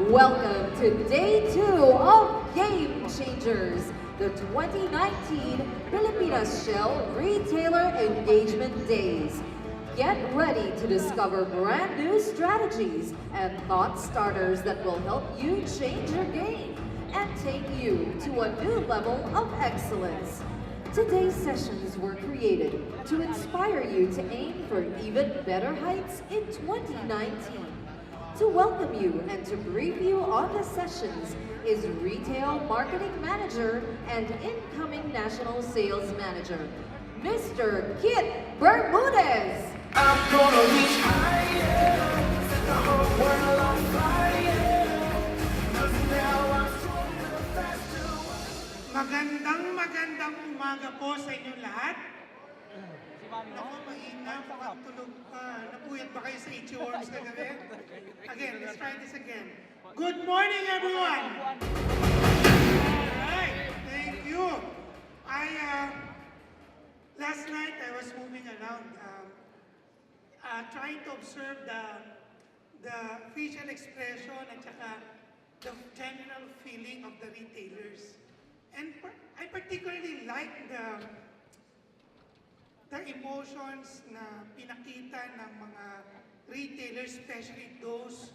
Welcome to Day 2 of Game Changers, the 2019 Pilipinas Shell Retailer Engagement Days. Get ready to discover brand new strategies and thought starters that will help you change your game and take you to a new level of excellence. Today's sessions were created to inspire you to aim for even better heights in 2019. To welcome you and to brief you on the sessions is Retail Marketing Manager and Incoming National Sales Manager, Mr. Kit Bermudez. I'm gonna reach higher, set the whole world on fire. 'Cause now I'm stronger, faster. Magandang umaga po sa inyo lahat. Ako, mahina, tulog pa. Napuyat ba kayo sa itchy-worms kagabi? Again, let's try this again. Good morning, everyone! Alright, thank you. Last night I was moving around, trying to observe the facial expression at saka the general feeling of the retailers. And I particularly like the emotions na pinakita ng mga retailers, especially those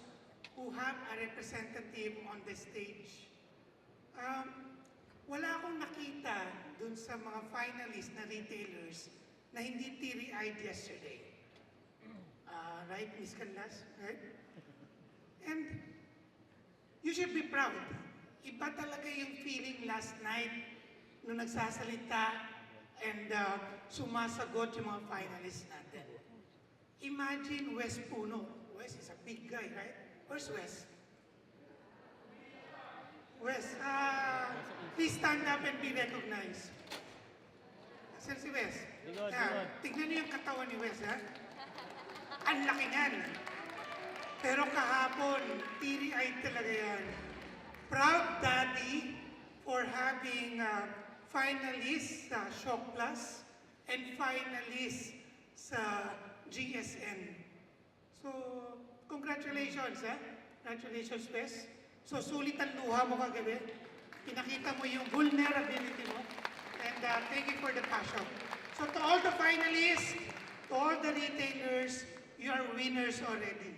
who have a representative on the stage. Wala akong nakita dun sa mga finalists na retailers na hindi teary-eyed yesterday. Right, Ms. Canlas? Right? And you should be proud. Iba talaga yung feeling last night nung nagsasalita and sumasagot yung mga finalists natin. Imagine Wes Puno. Wes is a big guy, right? Where's Wes? Wes, please stand up and be recognized. Asan si Wes? Tignan niyo yung katawan ni Wes, ha? Ang laki niyan. Pero kahapon, teary-eyed talaga yan. Proud daddy for having finalists sa Shock Plus and finalists sa GSN. So, congratulations, ha? Congratulations, Wes. So, sulit ang luha mo kagabi. Pinakita mo yung vulnerability mo. And thank you for the passion. So, to all the finalists, to all the retailers, you are winners already.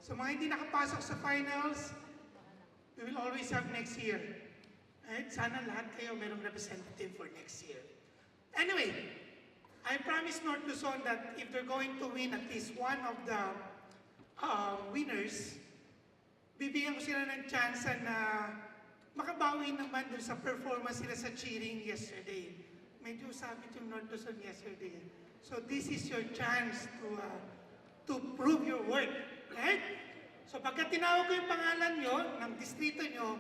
So, mga hindi nakapasok sa finals, we will always have next year. Right? Sana lahat kayo mayroong representative for next year. Anyway, I promised North Luzon that if they're going to win at least one of the winners, bibigyan ko sila ng chance na makabawi naman dun sa performance nila sa cheering yesterday. Medyo sabit yung North Luzon yesterday. So this is your chance to prove your worth. Right? So pagka tinawag ko yung pangalan nyo, ng distrito nyo,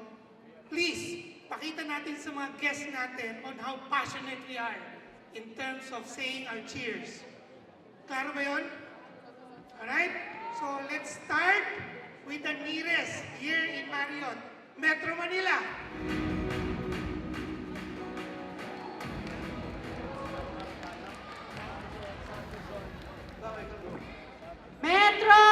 please, pakita natin sa mga guests natin on how passionate we are in terms of saying our cheers. Klaro ba yun? Alright? So let's start with the nearest here in Marriott, Metro Manila. Metro!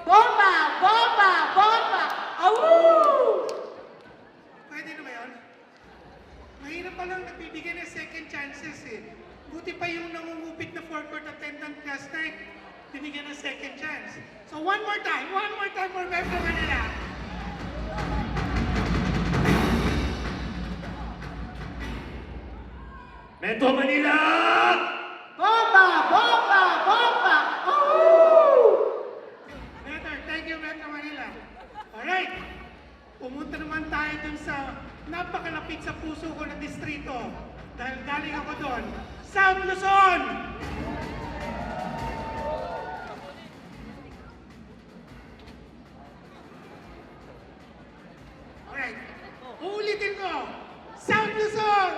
Bomba! Bomba! Bomba! Awoo! Pwede na ba yun? Mahirap palang nagbibigay ng second chances eh. Buti pa yung nangungupit na forecourt attendant last night, binigyan ng second chance. So one more time for Metro Manila. Metro Manila! Bomba! Bomba! Bomba! Awoo! Better, thank you Metro Manila. Alright, pumunta naman tayo dun sa napakalapit sa puso ko na distrito. Dahil galing ako doon, South Luzon! Alright, uulitin ko, South Luzon!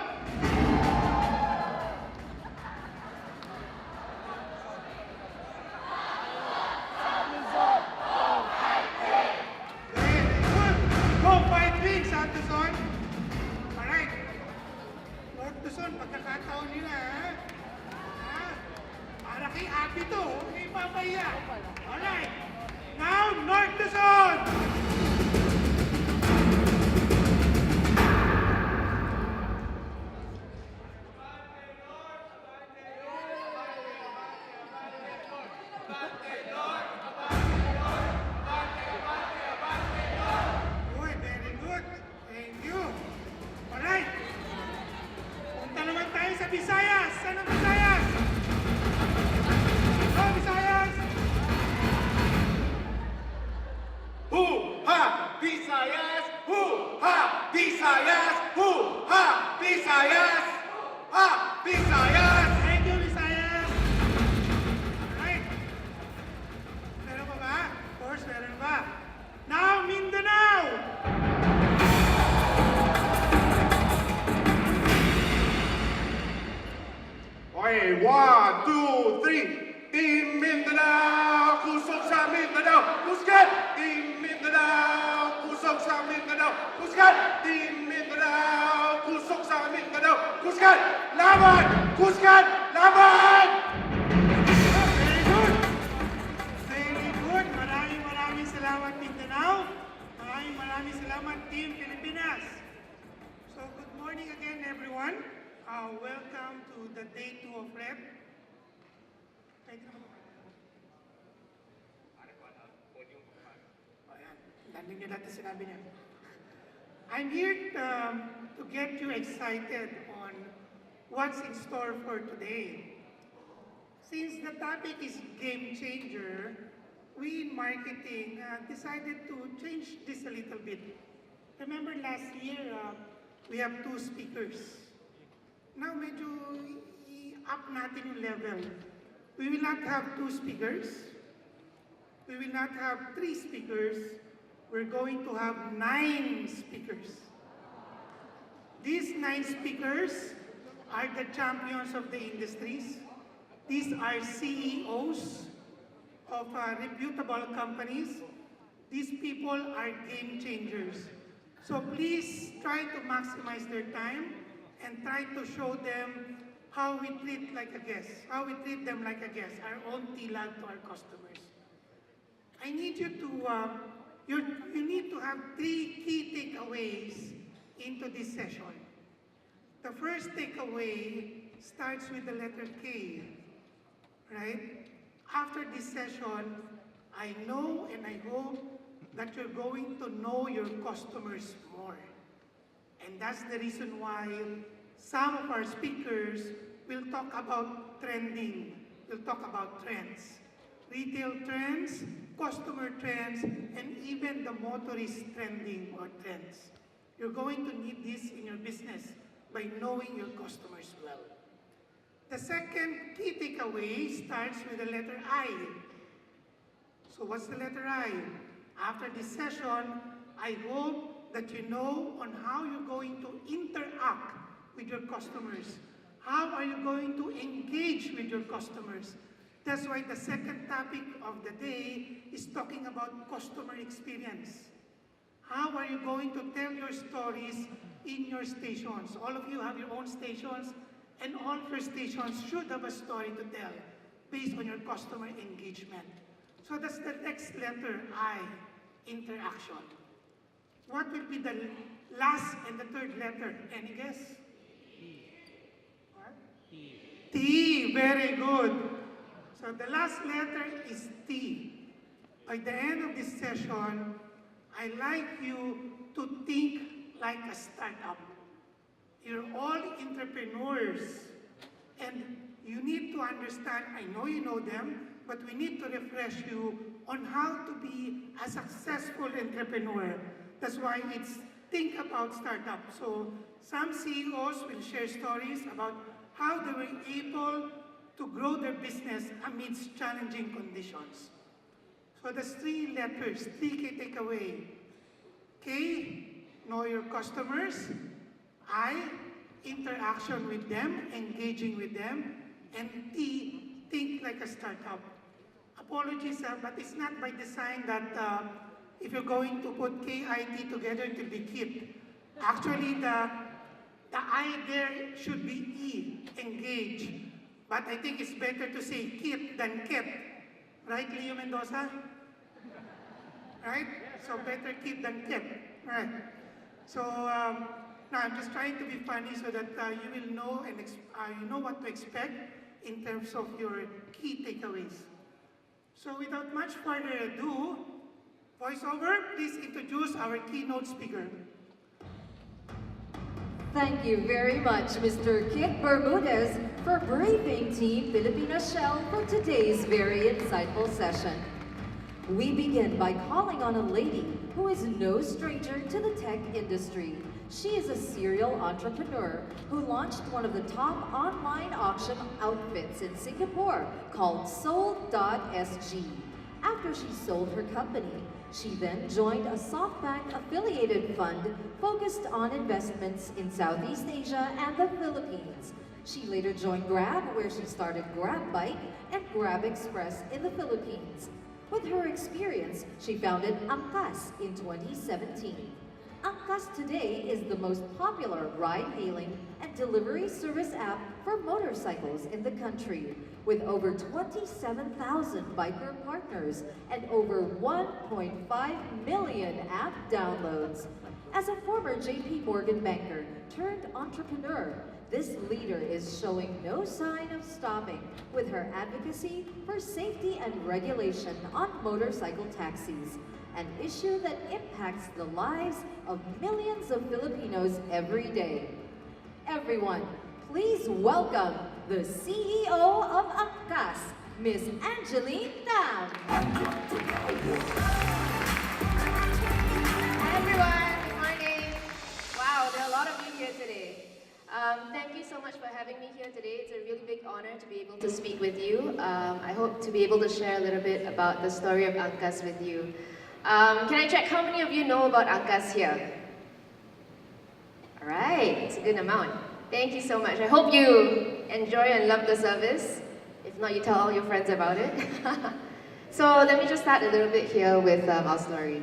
Go fight big, South Luzon! Alright, North Luzon, pagkakataon nila, ha? Para kay Abby to, hindi papaya. Alright, now North Luzon! Hoo-ha! Visayas! Hoo-ha! Visayas! Hoo-ha! Visayas! Ha! Visayas! Thank you, Visayas! Alright. Meron pa ba? Of course, meron pa. Now, Mindanao! Okay, 1, 2, 3. Team Mindanao! Kusog sa Mindanao! Kusgat! Team Mindanao! Kusog sa Mindanao! Kusgat! Team Mindanao! Kusog sa Mindanao! Kusgat! Laban! Kusgat! Laban! Very good! Very good! Maraming salamat, Mindanao. Maraming salamat, Team Pilipinas. So, good morning again, everyone. Welcome to the day 2 of Rep. Ayan, landing niyo lahat na sinabi niya. I'm here to get you excited on what's in store for today. Since the topic is game changer, we in marketing decided to change this a little bit. Remember last year, we have 2 speakers. Now, medyo i-up natin yung level. We will not have 2 speakers. We will not have 3 speakers. We're going to have 9 speakers. These 9 speakers are the champions of the industries. These are CEOs of reputable companies. These people are game changers. So please try to maximize their time and try to show them how we treat like a guest, how we treat them like a guest, our own tilag to our customers. I need you to, you need to have 3 key takeaways into this session. The first takeaway starts with the letter K, right? After this session, I know and I hope that you're going to know your customers more. And that's the reason why some of our speakers will talk about trending, will talk about trends. Retail trends, customer trends, and even the motorist trending or trends. You're going to need this in your business by knowing your customers well. The second key takeaway starts with the letter I. So what's the letter I? After this session, I hope that you know on how you're going to interact with your customers. How are you going to engage with your customers? That's why the second topic of the day is talking about customer experience. How are you going to tell your stories in your stations? All of you have your own stations, and all of your stations should have a story to tell based on your customer engagement. So that's the next letter, I, interaction. What will be the last and the third letter? Any guess? What? T, very good. So the last letter is T. By the end of this session, I like you to think like a startup. You're all entrepreneurs, and you need to understand, I know you know them, but we need to refresh you on how to be a successful entrepreneur. That's why it's think about startup. So some CEOs will share stories about how they were able to grow their business amidst challenging conditions. So there's 3 letters, 3 key takeaway. K, know your customers. I, interaction with them, engaging with them. And T, think like a startup. Apologies, but it's not by design that if you're going to put KIT together, it will be KIT. Actually, the I there should be E, engage. But I think it's better to say KIT than KIT. Right, Leo Mendoza? Right? So better KIT than KIT. Right. So now I'm just trying to be funny so that you will know and you know what to expect in terms of your key takeaways. So without much further ado, voiceover, please introduce our keynote speaker. Thank you very much, Mr. Kit Bermudez, for briefing Team Pilipinas Shell for today's very insightful session. We begin by calling on a lady who is no stranger to the tech industry. She is a serial entrepreneur who launched one of the top online auction outfits in Singapore called Sold.sg. After she sold her company, she then joined a SoftBank affiliated fund focused on investments in Southeast Asia and the Philippines. She later joined Grab, where she started Grab Bike and Grab Express in the Philippines. With her experience, she founded Angkas in 2017. Angkas today is the most popular ride-hailing and delivery service app for motorcycles in the country, with over 27,000 biker partners and over 1.5 million app downloads. As a former JP Morgan banker turned entrepreneur, this leader is showing no sign of stopping with her advocacy for safety and regulation on motorcycle taxis, an issue that impacts the lives of millions of Filipinos every day. Everyone, please welcome the CEO of Angkas, Miss Angeline Tham. Hi everyone, good morning. Wow, there are a lot of you here today. Thank you so much for having me here today. It's a really big honor to be able to speak with you. I hope to be able to share a little bit about the story of Angkas with you. Can I check how many of you know about Angkas here? Alright, it's a good amount. Thank you so much. I hope you enjoy and love the service. If not, you tell all your friends about it. So let me just start a little bit here with our story.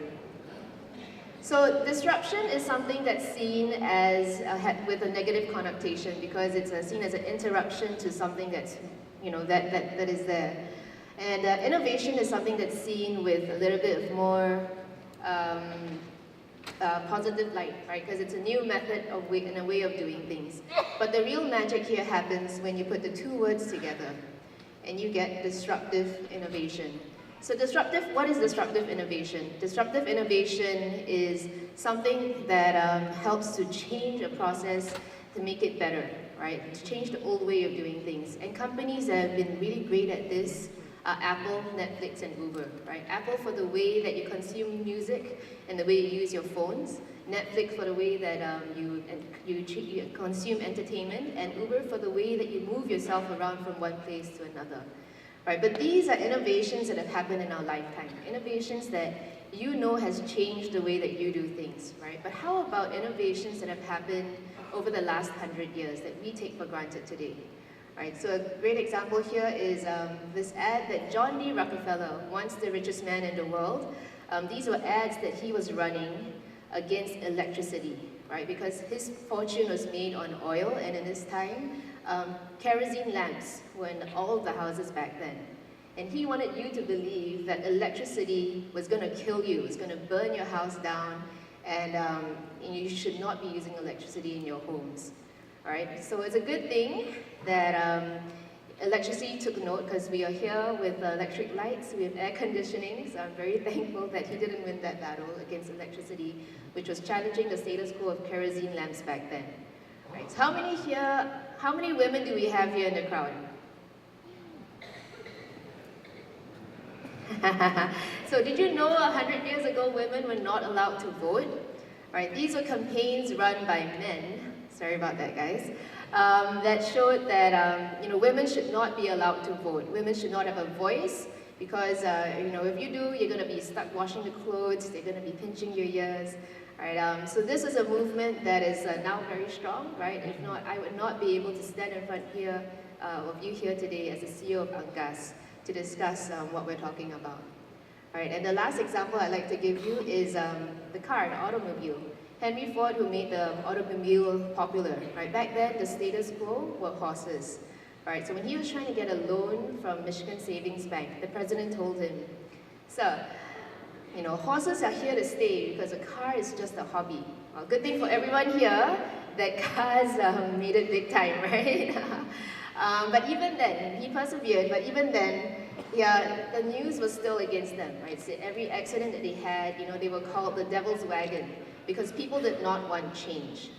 So disruption is something that's seen as with a negative connotation because it's seen as an interruption to something that's, that is there. And innovation is something that's seen with a little bit of more positive light, right? Because it's a new method and a way of doing things. But the real magic here happens when you put the two words together and you get disruptive innovation. So what is disruptive innovation? Disruptive innovation is something that helps to change a process to make it better, right? To change the old way of doing things. And companies that have been really great at this are Apple, Netflix, and Uber, right? Apple for the way that you consume music and the way you use your phones. Netflix for the way that you consume entertainment. And Uber for the way that you move yourself around from one place to another. Right, but these are innovations that have happened in our lifetime. Innovations that has changed the way that you do things, right? But how about innovations that have happened over the last 100 years that we take for granted today? Right, so a great example here is this ad that John D. Rockefeller, once the richest man in the world, these were ads that he was running against electricity, right? Because his fortune was made on oil, and in this time, kerosene lamps were in all of the houses back then. And he wanted you to believe that electricity was going to kill you, it's going to burn your house down, and you should not be using electricity in your homes. All right, so it's a good thing that electricity took note because we are here with electric lights, we have air conditioning, so I'm very thankful that he didn't win that battle against electricity, which was challenging the status quo of kerosene lamps back then. Right, so how many women do we have here in the crowd? So did you know 100 years ago women were not allowed to vote? Right, these were campaigns run by men, sorry about that guys, that showed that women should not be allowed to vote. Women should not have a voice because if you do, you're going to be stuck washing the clothes, they're going to be pinching your ears. Right, so this is a movement that is now very strong, right? If not, I would not be able to stand in front here of you here today as the CEO of Angkas to discuss what we're talking about. All right, and the last example I'd like to give you is the car, the automobile. Henry Ford, who made the automobile popular, right? Back then, the status quo were horses. All right, so when he was trying to get a loan from Michigan Savings Bank, the president told him, "Sir, horses are here to stay because a car is just a hobby." Well, good thing for everyone here that cars made it big time, right? But even then, he persevered, but even then, the news was still against them, right? So every accident that they had, they were called the devil's wagon because people did not want change.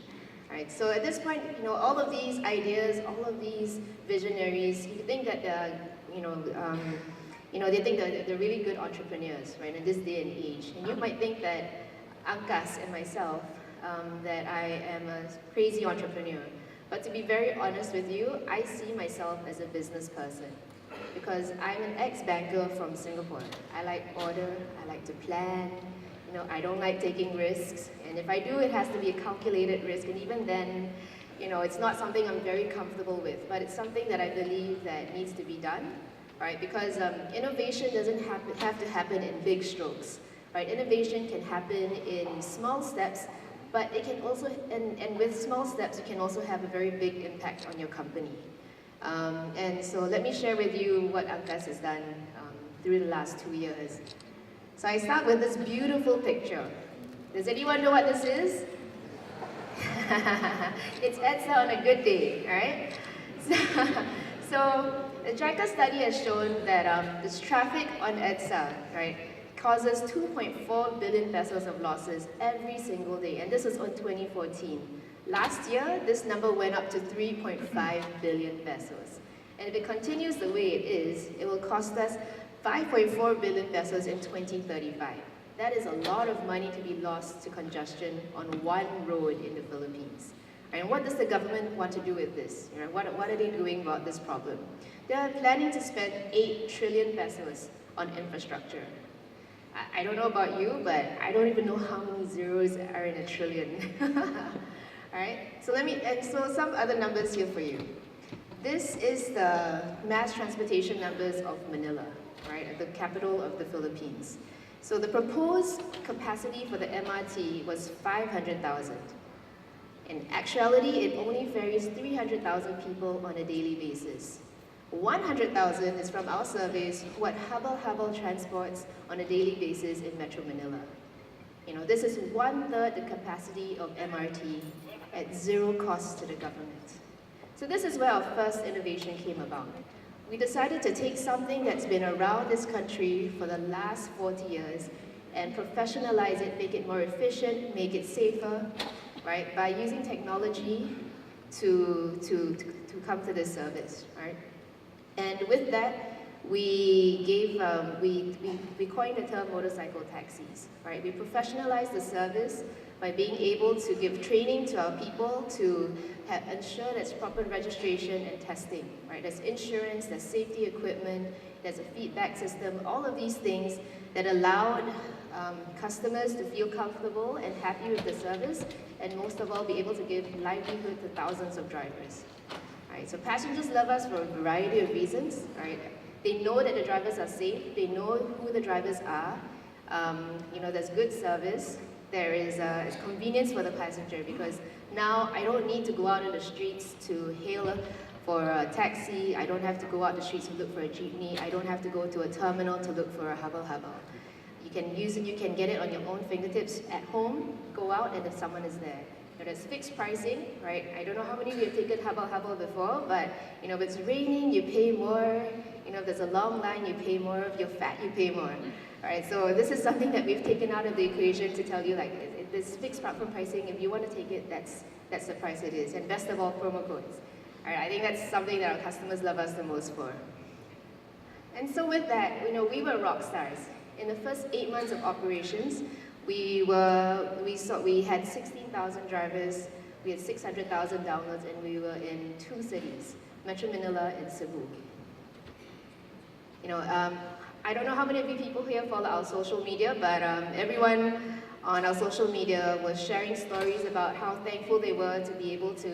Right? So at this point, all of these ideas, all of these visionaries, you think that they're, they think that they're really good entrepreneurs, right, in this day and age. And you might think that Angkas and myself, that I am a crazy entrepreneur. But to be very honest with you, I see myself as a business person because I'm an ex-banker from Singapore. I like order, I like to plan, I don't like taking risks. And if I do, it has to be a calculated risk. And even then, it's not something I'm very comfortable with, but it's something that I believe that needs to be done, right? Because innovation doesn't have to happen in big strokes, right? Innovation can happen in small steps, but it can also, and with small steps, you can also have a very big impact on your company. And so let me share with you what Angkas has done through the last 2 years. So I start with this beautiful picture. Does anyone know what this is? It's EDSA on a good day, right? So the JICA study has shown that this traffic on EDSA, right, causes 2.4 billion pesos of losses every single day, and this was on 2014. Last year, this number went up to 3.5 billion pesos. And if it continues the way it is, it will cost us 5.4 billion pesos in 2035. That is a lot of money to be lost to congestion on one road in the Philippines. And what does the government want to do with this? What are they doing about this problem? They are planning to spend 8 trillion pesos on infrastructure. I don't know about you, but I don't even know how many zeros are in a trillion. Alright, so so some other numbers here for you. This is the mass transportation numbers of Manila, right, at the capital of the Philippines. So the proposed capacity for the MRT was 500,000. In actuality, it only ferries 300,000 people on a daily basis. 100,000 is from our surveys what Habal transports on a daily basis in Metro Manila. This is 1/3 the capacity of MRT at zero cost to the government. So this is where our first innovation came about. We decided to take something that's been around this country for the last 40 years and professionalize it, make it more efficient, make it safer, right, by using technology to come to this service, right? And with that, we coined the term motorcycle taxis, right? We professionalized the service by being able to give training to our people to ensure there's proper registration and testing, right? There's insurance, there's safety equipment, there's a feedback system, all of these things that allowed customers to feel comfortable and happy with the service, and most of all, be able to give livelihood to thousands of drivers. Right, so passengers love us for a variety of reasons. Right? They know that the drivers are safe. They know who the drivers are. There's good service. There is convenience for the passenger because now I don't need to go out in the streets to hail for a taxi. I don't have to go out the streets to look for a jeepney. I don't have to go to a terminal to look for a habal. You can use it. You can get it on your own fingertips at home. Go out and if someone is there. There's fixed pricing, right? I don't know how many of you have taken habal before, but if it's raining, you pay more. If there's a long line, you pay more. If you're fat, you pay more. All right, so this is something that we've taken out of the equation to tell you, like, this fixed platform pricing. If you want to take it, that's the price it is. And best of all, promo codes. All right, I think that's something that our customers love us the most for. And so with that, we were rock stars. In the first 8 months of operations, we had 16,000 drivers, we had 600,000 downloads, and we were in 2 cities, Metro Manila and Cebu. I don't know how many of you people here follow our social media, but everyone on our social media was sharing stories about how thankful they were to be able to,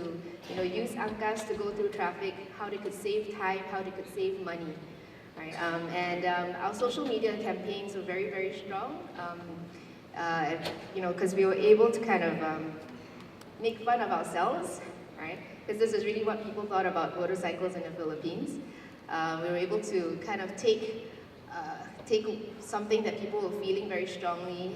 use Angkas to go through traffic, how they could save time, how they could save money. Right? Our social media campaigns were very, very strong. Because we were able to kind of make fun of ourselves, right? Because this is really what people thought about motorcycles in the Philippines. We were able to kind of take something that people were feeling very strongly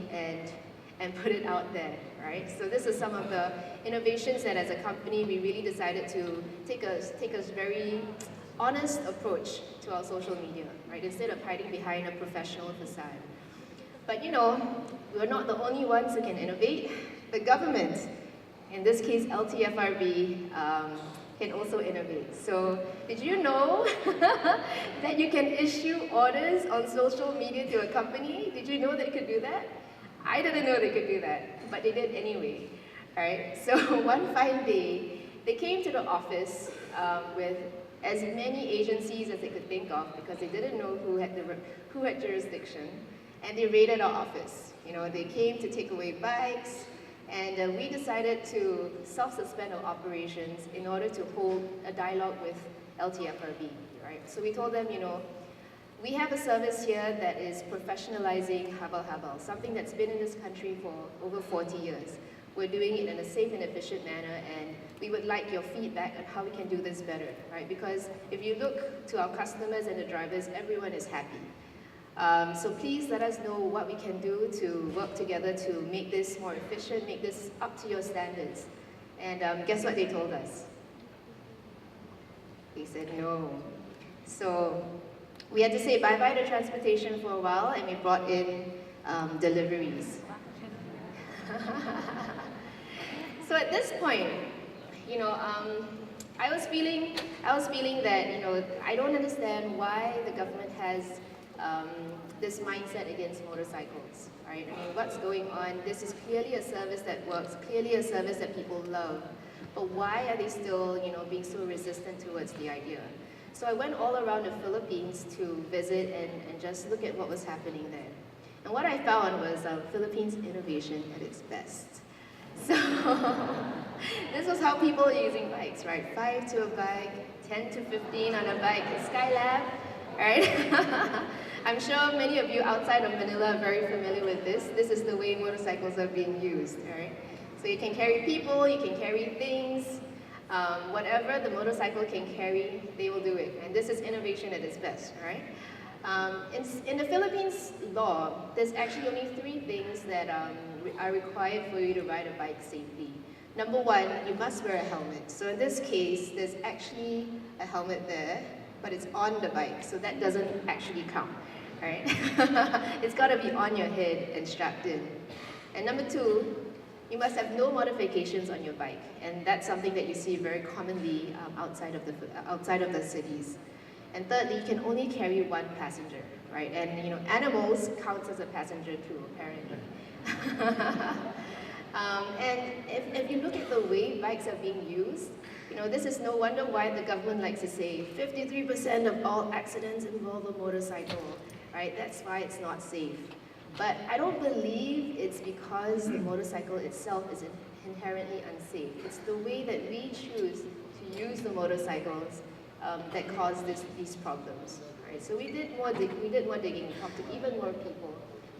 and put it out there, right? So this is some of the innovations that as a company we really decided to take a very honest approach to our social media, right? Instead of hiding behind a professional facade. But we're not the only ones who can innovate. The government, in this case LTFRB, can also innovate. So did you know that you can issue orders on social media to a company? Did you know they could do that? I didn't know they could do that, but they did anyway. All right, so one fine day, they came to the office with as many agencies as they could think of because they didn't know who had jurisdiction, and they raided our office. You know, they came to take away bikes, and we decided to self-suspend our operations in order to hold a dialogue with LTFRB, right? So we told them, you know, we have a service here that is professionalizing habal, something that's been in this country for over 40 years. We're doing it in a safe and efficient manner, and we would like your feedback on how we can do this better, right? Because if you look to our customers and the drivers, everyone is happy. So please let us know what we can do to work together to make this more efficient, make this up to your standards. And guess what they told us? They said no. So we had to say bye-bye to transportation for a while, and we brought in deliveries. So at this point, you know, I was feeling that, you know, I don't understand why the government has this mindset against motorcycles, right? I mean, what's going on? This is clearly a service that works, clearly a service that people love, but why are they still, you know, being so resistant towards the idea? So I went all around the Philippines to visit and just look at what was happening there. And what I found was Philippines innovation at its best. So this was how people are using bikes, right? 5 to a bike, 10 to 15 on a bike, Skylab, right? I'm sure many of you outside of Manila are very familiar with this. This is the way motorcycles are being used, right? So you can carry people, you can carry things, whatever the motorcycle can carry, they will do it. And this is innovation at its best, right? In the Philippines law, there's actually only 3 things that are required for you to ride a bike safely. Number 1, you must wear a helmet. So in this case, there's actually a helmet there, but it's on the bike, so that doesn't actually count, right? It's got to be on your head and strapped in. And number 2, you must have no modifications on your bike, and that's something that you see very commonly outside of the cities. And thirdly, you can only carry 1 passenger, right? And you know, animals counts as a passenger too, apparently. And if you look at the way bikes are being used, you know, this is no wonder why the government likes to say 53% of all accidents involve a motorcycle, right? That's why it's not safe. But I don't believe it's because the motorcycle itself is inherently unsafe. It's the way that we choose to use the motorcycles that cause these problems, right? So we did more digging, we talked to even more people.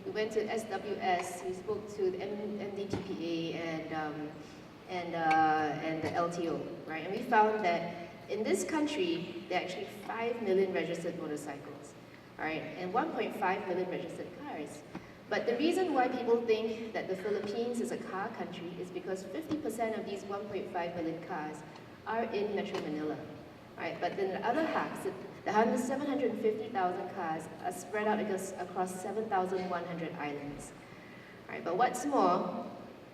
We went to SWS, we spoke to the MDTPA and the LTO, right? And we found that in this country, there are actually 5 million registered motorcycles, right? And 1.5 million registered cars. But the reason why people think that the Philippines is a car country is because 50% of these 1.5 million cars are in Metro Manila, right? But then the other half, the 750,000 cars are spread out across 7,100 islands, right? But what's more,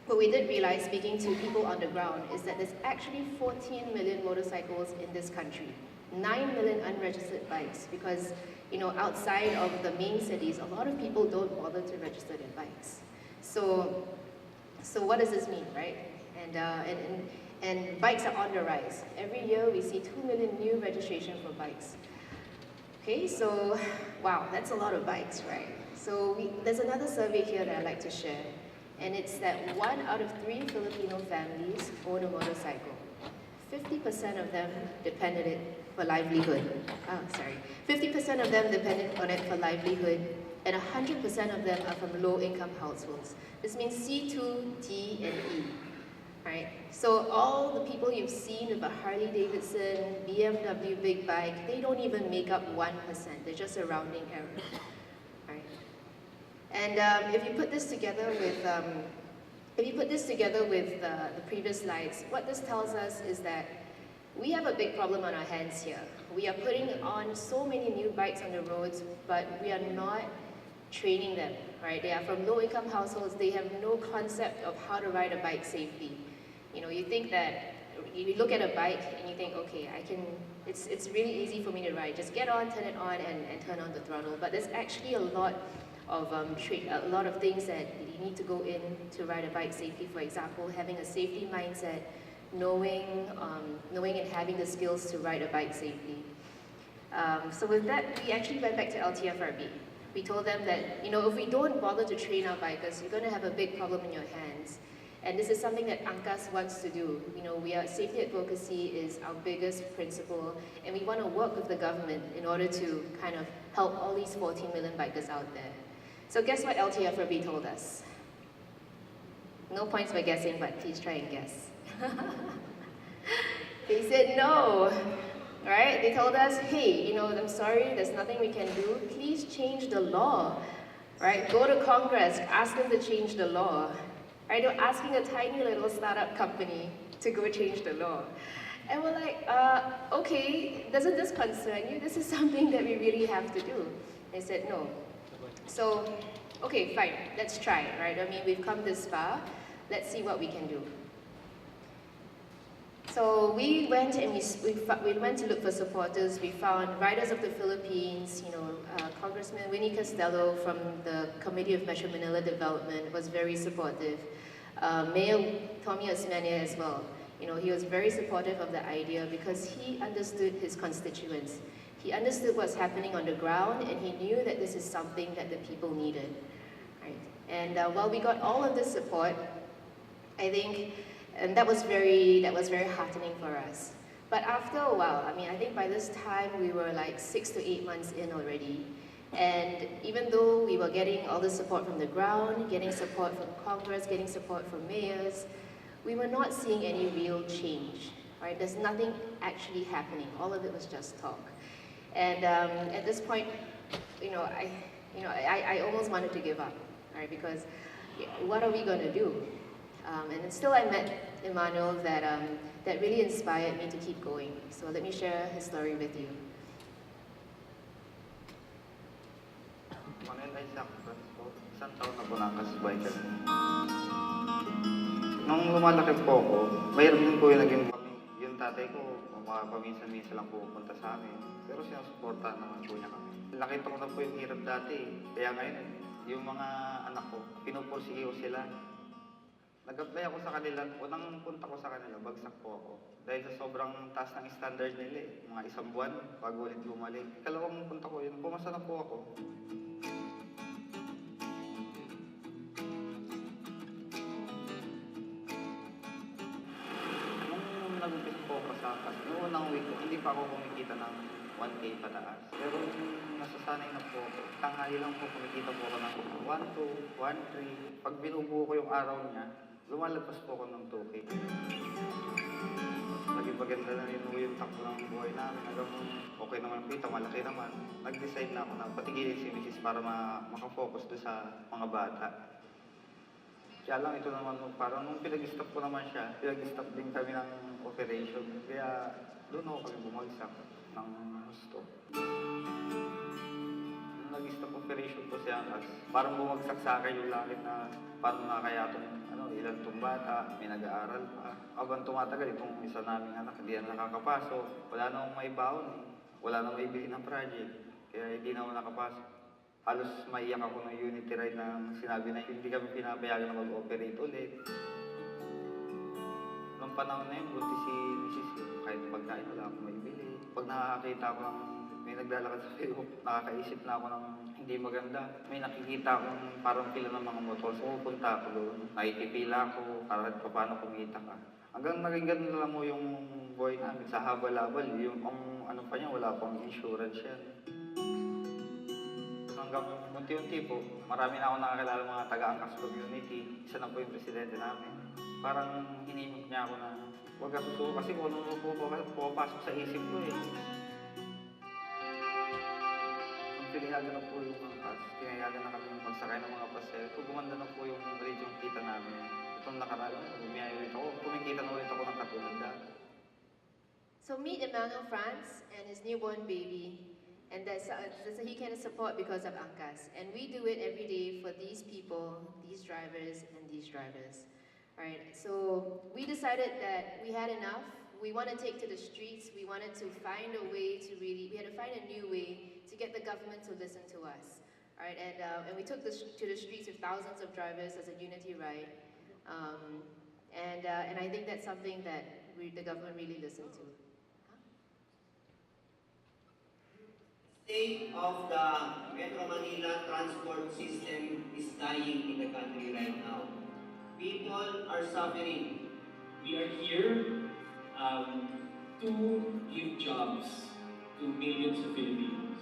what we did realize, speaking to people on the ground, is that there's actually 14 million motorcycles in this country, 9 million unregistered bikes, because you know, outside of the main cities, a lot of people don't bother to register their bikes. So what does this mean, right? And bikes are on the rise. Every year we see 2 million new registration for bikes. Okay, so wow, that's a lot of bikes, right? So there's another survey here that I'd like to share, and it's that 1 out of 3 Filipino families own a motorcycle. 50% of them depended on it for livelihood. 50% of them depended on it for livelihood, and 100% of them are from low-income households. This means C2, D, and E. Right? So all the people you've seen with a Harley Davidson, BMW big bike, they don't even make up 1%. They're just a rounding error. Right? And if you put this together with the previous slides, what this tells us is that we have a big problem on our hands here. We are putting on so many new bikes on the roads, but we are not training them, right? They are from low-income households. They have no concept of how to ride a bike safely. You know, you think that you look at a bike and you think, okay, it's really easy for me to ride. Just get on, turn it on, and turn on the throttle. But there's actually a lot of a lot of things that you need to go in to ride a bike safely. For example, having a safety mindset, knowing and having the skills to ride a bike safely. So with that, we actually went back to LTFRB. We told them that, you know, if we don't bother to train our bikers, you're going to have a big problem in your hands. And this is something that Angkas wants to do. You know, safety advocacy is our biggest principle, and we want to work with the government in order to kind of help all these 14 million bikers out there. So guess what LTFRB told us? No points by guessing, but please try and guess. They said no. Right? They told us, hey, you know, I'm sorry, there's nothing we can do. Please change the law. Right? Go to Congress, ask them to change the law. Right? They're asking a tiny little startup company to go change the law. And we're like, okay, doesn't this concern you? This is something that we really have to do. They said no. So, okay, fine, let's try, right? I mean, we've come this far. Let's see what we can do. So we went and we went to look for supporters. We found Riders of the Philippines, you know, Congressman Winnie Costello from the Committee of Metro Manila Development was very supportive. Mayor Tommy Osmeña as well. You know, he was very supportive of the idea because he understood his constituents. He understood what's happening on the ground, and he knew that this is something that the people needed. Right? And while we got all of this support, I think. And that was very heartening for us. But after a while, I mean, I think by this time we were like 6 to 8 months in already. And even though we were getting all the support from the ground, getting support from Congress, getting support from mayors, we were not seeing any real change, right? There's nothing actually happening. All of it was just talk. And at this point, I almost wanted to give up, right? Because what are we going to do? And then still I met Emmanuel that really inspired me to keep going. So let me share his story with you. Isang taon na po nakasbiker. Nung lumalaki po ako, mayroon din po yung naging kami. Yung tatay ko, paminsan-minsan lang po pupunta sa amin. Pero sinusuportahan naman po niya kami. Nakita ko na po yung hirap dati. Kaya ngayon, yung mga anak ko, pinupursige ko sila. Nag-apply ako sa kanila, unang punta ko sa kanila, bagsak po ako. Dahil sa sobrang taas ng standard nila mga isang buwan bago ulit bumalik. Ikalawang punta ko yun, pumasa na po ako. Nung nag-umpisa po ako sa Angkas, yung unang week ko, hindi pa ako kumikita ng 1K pataas. Pero nasasanay na po ako. Tanghali lang po kumikita po ako ng 1, 2, 1, 3. Pag binubuo ko yung araw niya, lumalagpas po ako ng 2K. Naging maganda na rin yung takbo ng buhay namin. Hanggang okay naman kita, malaki naman. Nag-decide na ako na patigilin si Mrs. para makafocus doon sa mga bata. Kaya lang ito naman, parang nung pinag-stop ko naman siya, pinag-stop din kami ng operation. Kaya doon ako kami bumagsak ng gusto. Nag-stop operation po si Angkas. Parang bumagsak sa akin yung langit na parang nakakaya itong ilan itong bata, may nag-aaral pa. Habang tumatagal, itong isa naming anak, hindi na nakakapasok. Wala na akong may baon eh. Wala na may bili ng project. Kaya hindi na ako nakapasok. Halos maiyak ako ng unity ride na sinabi na hindi kami pinapayagan na mag-operate ulit. Noong panahon na yun, buti si Mrs. Kahit pagkain, wala akong may bili. Pag nakakita ko ng may naglalakad sa Facebook, nakakaisip na ako ng hindi maganda. May nakikita akong parang pila ng mga motor. So, pupunta ako doon. Nakikipila ako para paano kumita ka. Hanggang naging ganun lang mo yung buhay namin sa habal-habal. Yung ano pa niya, wala pang insurance yan. Hanggang unti-unti po, marami na ako nakakilala mga taga-Angkas community. Isa na po yung presidente namin. Parang hinimot niya ako na huwag ka susuko kasi kung ano po pumapasok sa isip ko eh. Pinayagan na po yung Angkas, pinayagan na kami magsakay ng mga pasel. Kung gumanda na po yung rate yung kita namin, itong nakaraan, bumiyay ulit ako, kumikita na ulit ako ng katulad dati. So meet Emmanuel France and his newborn baby, and that's he can support because of Angkas. And we do it every day for these people, these drivers, and these drivers. Alright, so we decided that we had enough. We want to take to the streets. We wanted to find a way to we had to find a new way to get the government to listen to us. Alright, and we took to the streets with thousands of drivers as a unity ride. And I think that's something that the government really listened to. State of the Metro Manila transport system is dying in the country right now. People are suffering. We are here to give jobs to millions of Filipinos.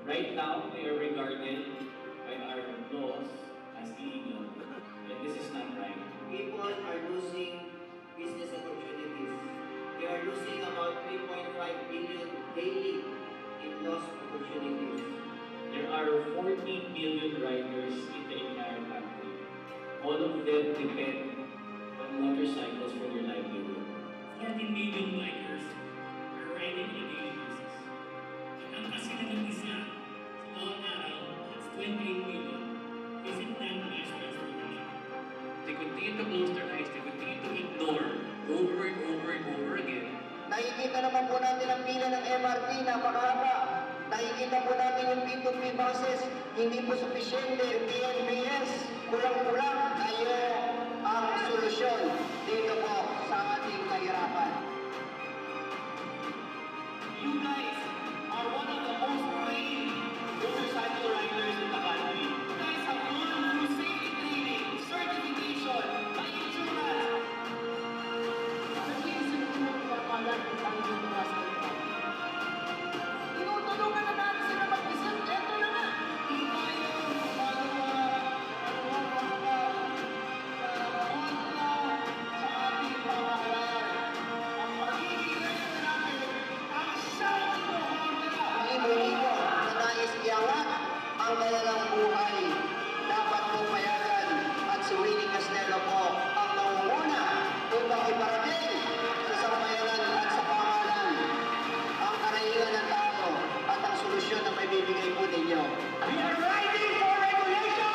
Right now, we are regarded by our laws as illegal, and this is not right. People are losing business opportunities. They are losing about 3.5 billion daily in lost opportunities. There are 14 million riders in the entire country. All of them depend on motorcycles for their livelihood. 14 million bikers are riding on a daily basis. Ang angkas sila ng isa sa bawat araw, that's 28 million. Isn't that nice transformation? They continue to close their eyes, they continue to ignore over and over and over again. Nakikita naman po natin ang pila ng MRT, napakahaba. Nakikita po natin yung P2P buses, hindi po sufisyente. Yung PNBS, kulang-kulang. Tayo ang solusyon dito po sa ating kahirapan. You guys are one of the most trained motorcycle riders in the country. You guys have gone through safety training, certification, by insurance. Tinutulungan na natin sila mag-isip. Ito na nga. Di tayo magawa sa ating pamahalaan. Ang magiging ngayon natin ang siyang Honda. Libo-libo na nais iangat ang kanilang buhay. Dapat po payagan at si Winnie Castelo po ang nangunguna upang iparating sa sambayanan at sa pamahalaan ang karahilan ng tao at ang solusyon na may bibigay po ninyo. We are riding for regulation!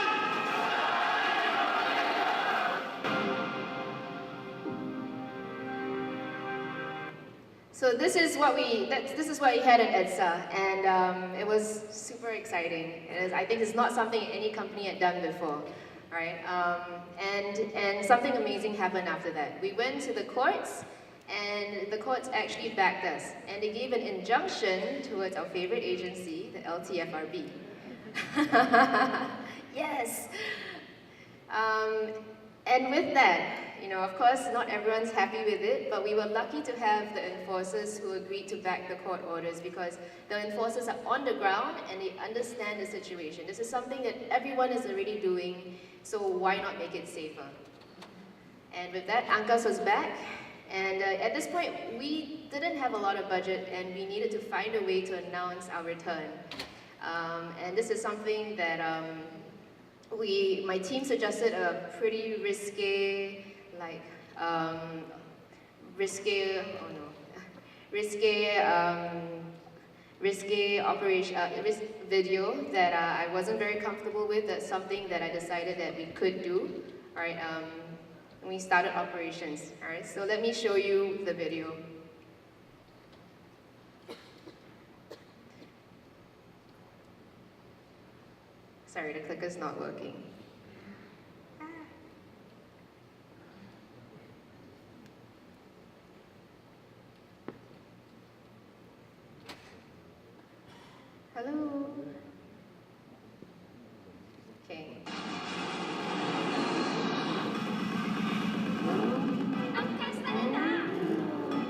So this is what we had at EDSA, and it was super exciting. I think it's not something any company had done before, right? And something amazing happened after that. We went to the courts, and the courts actually backed us, and they gave an injunction towards our favorite agency, the LTFRB. Yes. And with that, of course, not everyone's happy with it, but we were lucky to have the enforcers who agreed to back the court orders because the enforcers are on the ground and they understand the situation. This is something that everyone is already doing, so why not make it safer? And with that, Angkas was back, and at this point, we didn't have a lot of budget and we needed to find a way to announce our return. And this is something that my team suggested a pretty risque video that I wasn't very comfortable with. That's something that I decided that we could do. All right, and we started operations. All right, so let me show you the video. Sorry, the clicker's not working. Hello. Okay. Angkas na na!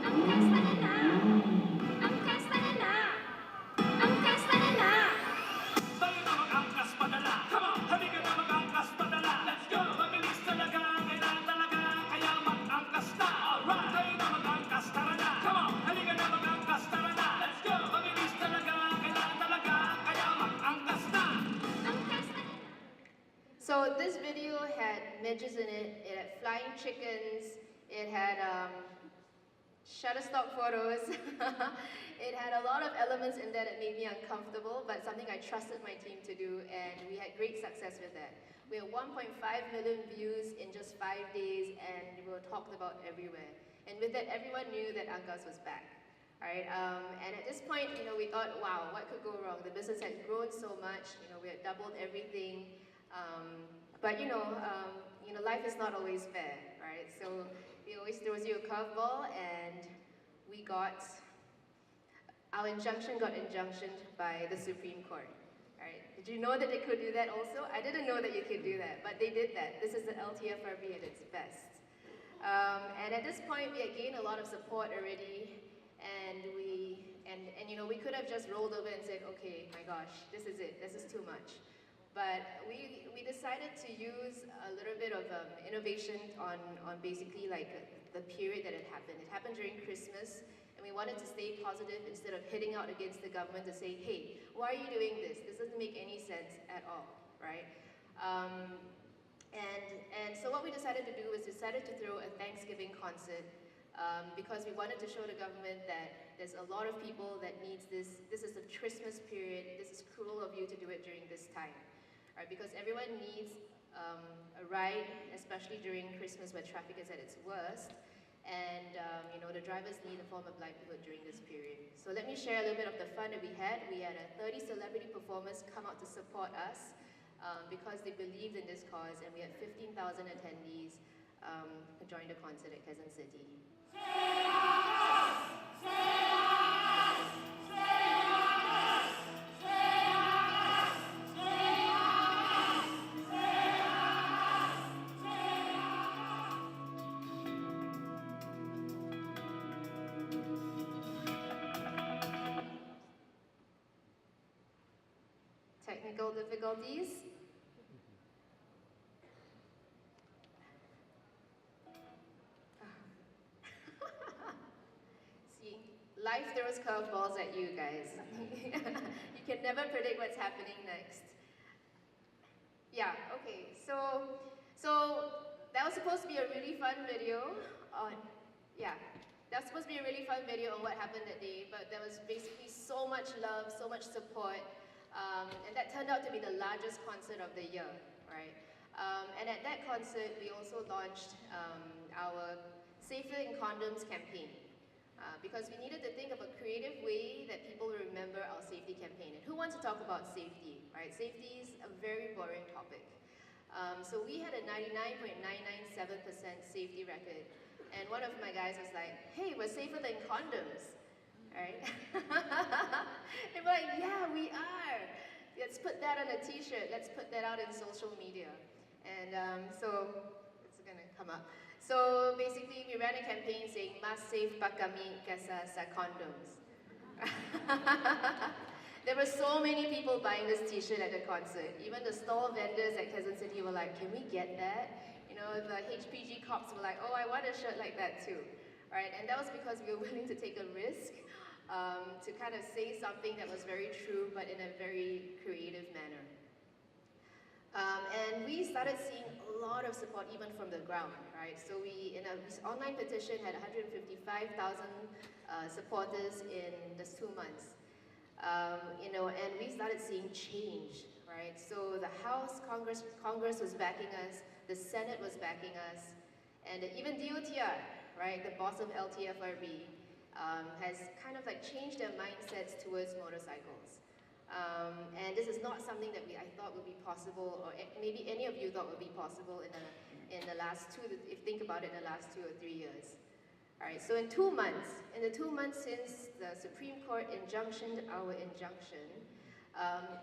Angkas na na! Angkas na na! Angkas na na! Tayo na mag-angkas padala. Come on, halika na mag-angkas padala. Let's go! Mabilis talaga, kailangan talaga, kaya mag-angkas na. Alright! Tayo na mag-angkas, tara na. Come on, halika na mag-angkas, tara na. Let's go! Mabilis talaga, kailangan talaga, kaya mag-angkas na. Angkas na na! So this video had midgets in it, it had flying chickens, it had Shutterstock photos. It had a lot of elements in there that made me uncomfortable, but something I trusted my team to do, and we had great success with that. We had 1.5 million views in just 5 days, and we were talked about everywhere. And with that, everyone knew that Angkas was back. All right, and at this point, we thought, wow, what could go wrong? The business had grown so much. We had doubled everything. But life is not always fair, right? So we always throws you a curveball, and our injunction got injunctioned by the Supreme Court. Right? Did you know that they could do that also? I didn't know that you could do that, but they did that. This is the LTFRB at its best. And at this point, we had gained a lot of support already, and we could have just rolled over and said, okay, my gosh, this is it. This is too much. But we decided to use a little bit of innovation on basically like the period that it happened. It happened during Christmas, and we wanted to stay positive instead of hitting out against the government to say, hey, why are you doing this? This doesn't make any sense at all, right? And so what we decided to do was decided to throw a Thanksgiving concert because we wanted to show the government that there's a lot of people that needs this. This is the Christmas period. This is cruel of you to do it during this time, right? Because everyone needs a ride, especially during Christmas where traffic is at its worst. And the drivers need a form of livelihood during this period. So let me share a little bit of the fun that we had. We had 30 celebrity performers come out to support us because they believed in this cause, and we had 15,000 attendees who joined the concert at Quezon City. Technical difficulties. See, life throws curveballs at you guys. You can never predict what's happening next. Yeah, okay, so that was supposed to be a really fun video on, that was supposed to be a really fun video on what happened that day, but there was basically so much love, so much support, and that turned out to be the largest concert of the year, right? And at that concert, we also launched our Safer in Condoms campaign. Because we needed to think of a creative way that people will remember our safety campaign. And who wants to talk about safety, right? Safety is a very boring topic. So we had a 99.997% safety record. And one of my guys was like, hey, we're safer than condoms, right? And we're like, yeah, we are. Let's put that on a t-shirt. Let's put that out in social media. And so, it's gonna come up. So basically, we ran a campaign saying, mas safe pa kami kesa sa condoms. There were so many people buying this t-shirt at the concert. Even the stall vendors at Quezon City were like, can we get that? The HPG cops were like, oh, I want a shirt like that too. Right? And that was because we were willing to take a risk to kind of say something that was very true, but in a very creative manner. And we started seeing a lot of support even from the ground, right? So we, in an online petition, had 155,000 supporters in just 2 months. And we started seeing change, right? So the House, Congress was backing us, the Senate was backing us, and even DOTR, right, the boss of LTFRB, has kind of like changed their mindsets towards motorcycles. And this is not something that I thought would be possible, or maybe any of you thought would be possible in the last if think about it, in the last 2 or 3 years. All right, so in the 2 months since the Supreme Court injunctioned our injunction,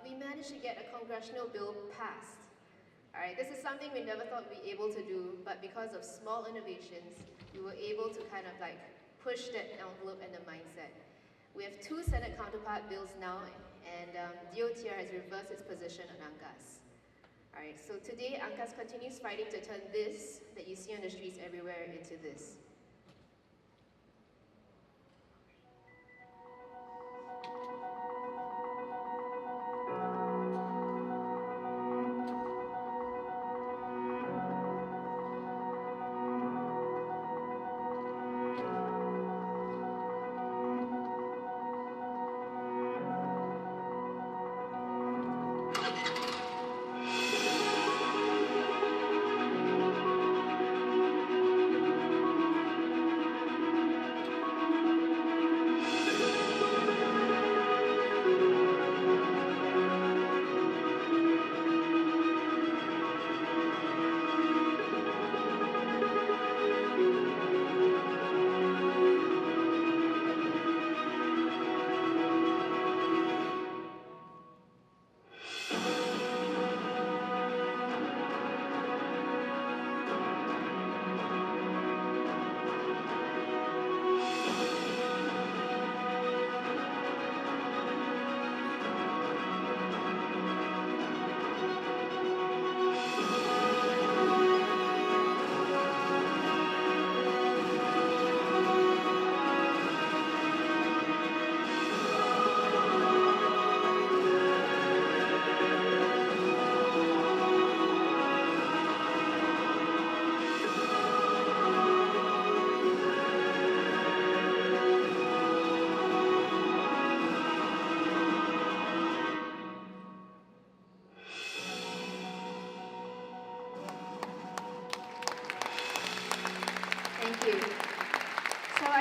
we managed to get a congressional bill passed. All right, this is something we never thought we'd be able to do, but because of small innovations, we were able to kind of like push that envelope and the mindset. We have 2 Senate counterpart bills now, and DOTR has reversed its position on Angkas. All right, so today Angkas continues fighting to turn this, that you see on the streets everywhere, into this.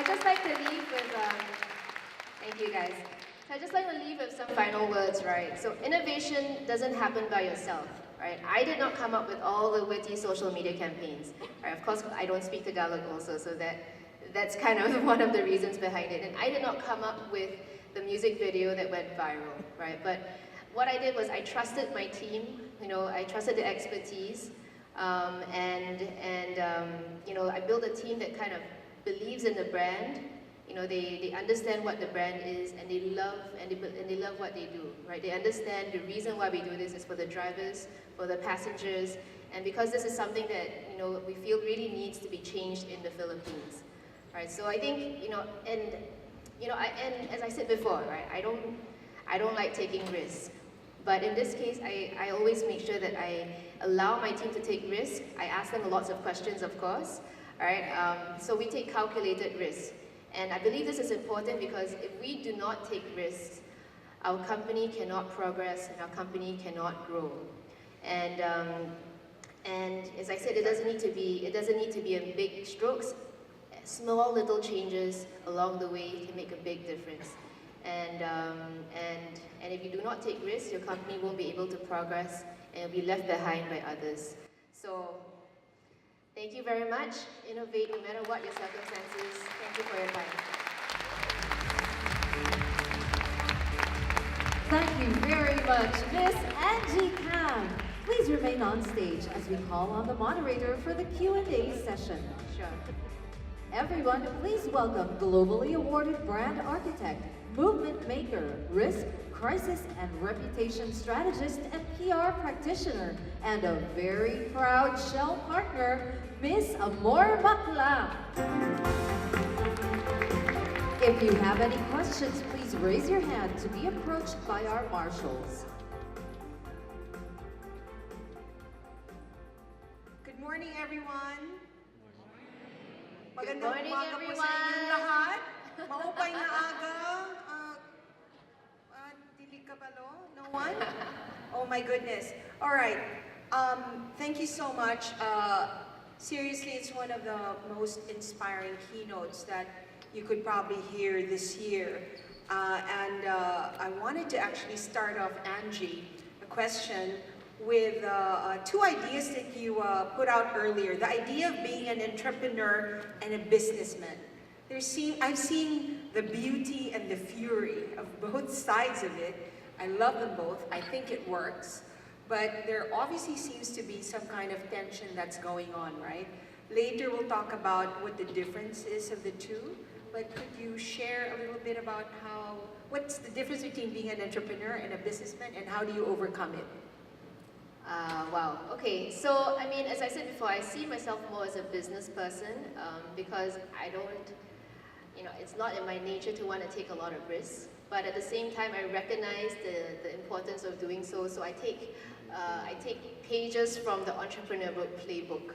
I'd just like to leave with, thank you guys. So I'd just like to leave with some final words, right? So innovation doesn't happen by yourself, right? I did not come up with all the witty social media campaigns, right? Of course, I don't speak Tagalog also, so that's kind of one of the reasons behind it. And I did not come up with the music video that went viral, right? But what I did was I trusted my team, I trusted the expertise, I built a team that kind of believes in the brand. They understand what the brand is, and they love what they do, right? They understand the reason why we do this is for the drivers, for the passengers, and because this is something that we feel really needs to be changed in the Philippines, right? So I think and as I said before, right? I don't like taking risks. But in this case, I always make sure that I allow my team to take risks. I ask them lots of questions, of course. All right? So we take calculated risks. And I believe this is important because if we do not take risks, our company cannot progress and our company cannot grow. And as I said, it doesn't need to be in big strokes. Small little changes along the way can make a big difference. And if you do not take risks, your company won't be able to progress and will be left behind by others. So, thank you very much. Innovate no matter what your circumstances. Thank you for your time. Thank you very much, Miss Angie Tham. Please remain on stage as we call on the moderator for the Q&A session. Sure. Everyone, please welcome globally awarded brand architect, movement maker, risk, crisis, and reputation strategist and PR practitioner, and a very proud Shell partner, Miss Amor Bakla. If you have any questions, please raise your hand to be approached by our marshals. Good morning, everyone. Good morning, umaga po sa inyong everyone. lahat. Maupay na aga. Dili ka balo? No one? Oh my goodness. All right. Thank you so much. Seriously, it's one of the most inspiring keynotes that you could probably hear this year. I wanted to actually start off, Angie, a question with two ideas that you put out earlier. The idea of being an entrepreneur and a businessman. I've seen the beauty and the fury of both sides of it. I love them both. I think it works. But there obviously seems to be some kind of tension that's going on, right? Later we'll talk about what the difference is of the two. But could you share a little bit about what's the difference between being an entrepreneur and a businessman, and how do you overcome it? Wow. Okay. So, I mean, as I said before, I see myself more as a business person because I don't, it's not in my nature to want to take a lot of risks. But at the same time, I recognize the importance of doing so. So I take pages from the entrepreneurial playbook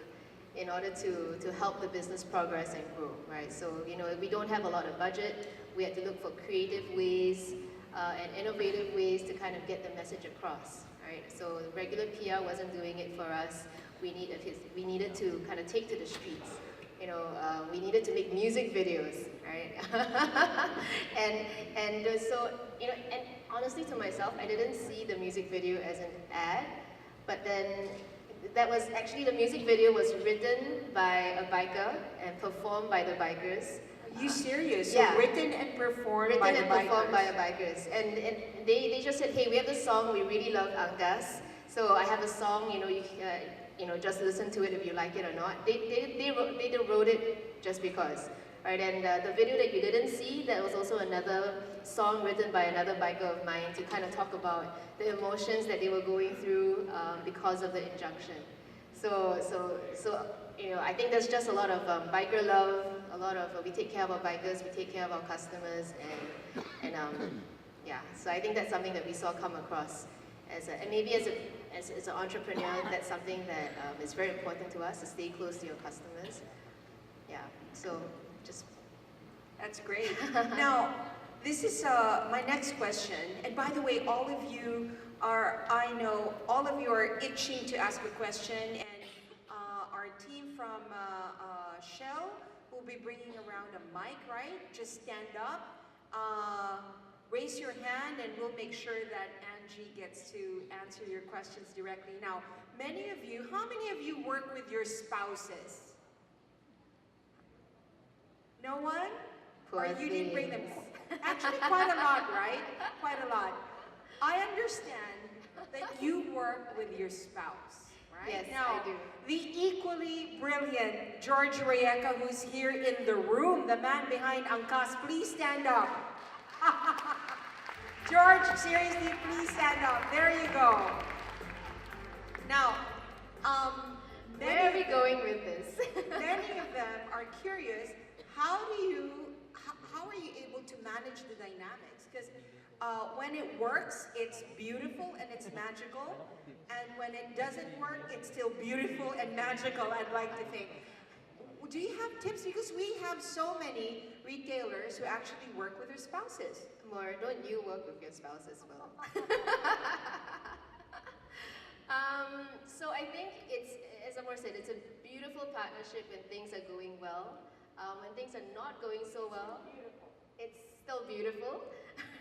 in order to help the business progress and grow, right? So, we don't have a lot of budget. We had to look for creative ways and innovative ways to kind of get the message across. Right? So regular PR wasn't doing it for us. We needed to kind of take to the streets. We needed to make music videos, right? and honestly to myself, I didn't see the music video as an ad, but then the music video was written by a biker and performed by the bikers. Are you serious? Yeah. So written and performed by the bikers. And they just said, hey, we have this song, we really love Angkas. So I have a song, just listen to it if you like it or not. They wrote it just because. Right? And the video that you didn't see, that was also another song written by another biker of mine to kind of talk about the emotions that they were going through because of the injunction. So I think there's just a lot of biker love, a lot of we take care of our bikers, we take care of our customers, and so I think that's something that we saw come across and maybe as an entrepreneur, that's something that is very important to us, to stay close to your customers. Yeah, so just. That's great. Now, this is my next question. And by the way, all of you are itching to ask a question, and our team from Shell will be bringing around a mic, right? Just stand up, raise your hand, and we'll make sure that Angie gets to answer your questions directly. Now, many of you, how many of you work with your spouses? No one? Poor Or you didn't bring them? things. Actually, quite a lot, right? Quite a lot. I understand that you work with your spouse, right? Yes, now, I do. The equally brilliant George Rieca, who's here in the room, the man behind Angkas, please stand up. George, seriously, please stand up. There you go. Now, Where are we going with this? many of them are curious, how are you able to manage the dynamics? Because when it works, it's beautiful and it's magical. And when it doesn't work, it's still beautiful and magical, I'd like to think. Do you have tips? Because we have so many retailers who actually work with their spouses. More, don't you work with your spouse as well? So I think it's, as Amor said, it's a beautiful partnership when things are going well. When things are not going so well, it's still beautiful,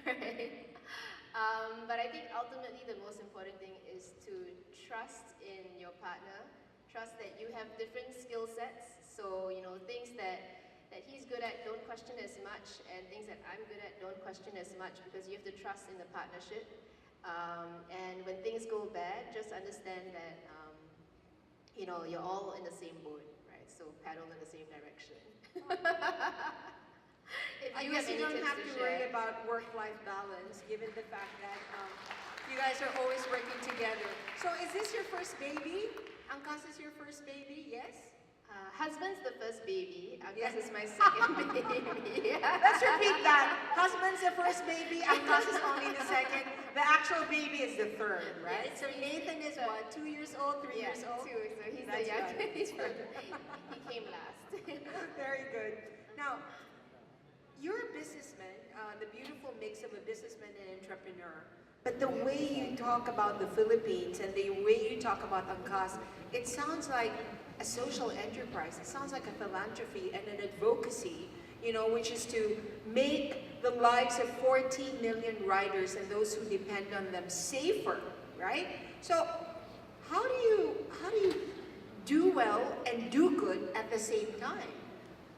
right? But I think ultimately the most important thing is to trust in your partner, trust that you have different skill sets. So, you know, things that he's good at, don't question as much, and things that I'm good at, don't question as much, because you have to trust in the partnership. And when things go bad, just understand that, you know, you're all in the same boat, right? So paddle in the same direction. I guess you don't have to worry about work-life balance, given the fact that you guys are always working together. So is this your first baby? Angkas is your first baby, yes? Husband's the first baby, Angkas is my second baby. Let's repeat that. Husband's the first baby, Angkas is only the second. The actual baby is the third, right? Yes, so Nathan is what, 2 years old, 3 years old? 2, so he's That's the youngest. right. He came last. Very good. Now, you're a businessman, the beautiful mix of a businessman and entrepreneur. But the way you talk about the Philippines and the way you talk about Angkas, it sounds like a social enterprise. It sounds like a philanthropy and an advocacy, you know, which is to make the lives of 14 million riders and those who depend on them safer, right? So how do you do well and do good at the same time?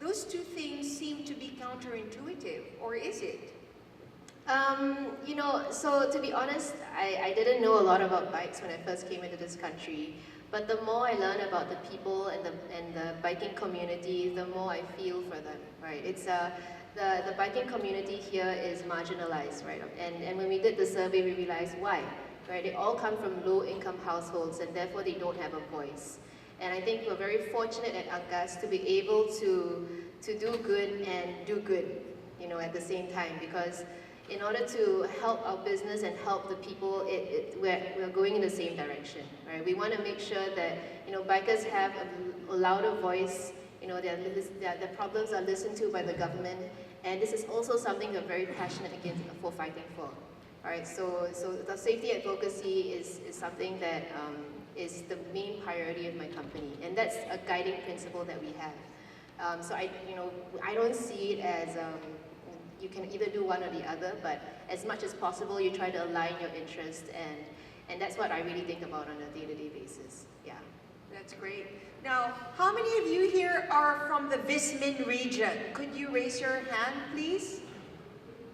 Those two things seem to be counterintuitive, or is it? You know, so to be honest, I didn't know a lot about bikes when I first came into this country. But the more I learn about the people and the biking community, the more I feel for them, right? It's the biking community here is marginalized, right? And when we did the survey, we realized why, right? They all come from low-income households, and therefore they don't have a voice. And I think we're very fortunate at Angkas to be able to do good and do good, you know, at the same time, because in order to help our business and help the people, we're going in the same direction, right? We want to make sure that, you know, bikers have a louder voice, you know, their problems are listened to by the government, and this is also something we're very passionate for fighting for. All right, so the safety advocacy is something that is the main priority of my company, and that's a guiding principle that we have. So I don't see it as you can either do one or the other, but as much as possible, you try to align your interests, and that's what I really think about on a day-to-day basis. Yeah. That's great. Now, how many of you here are from the Vismin region? Could you raise your hand, please?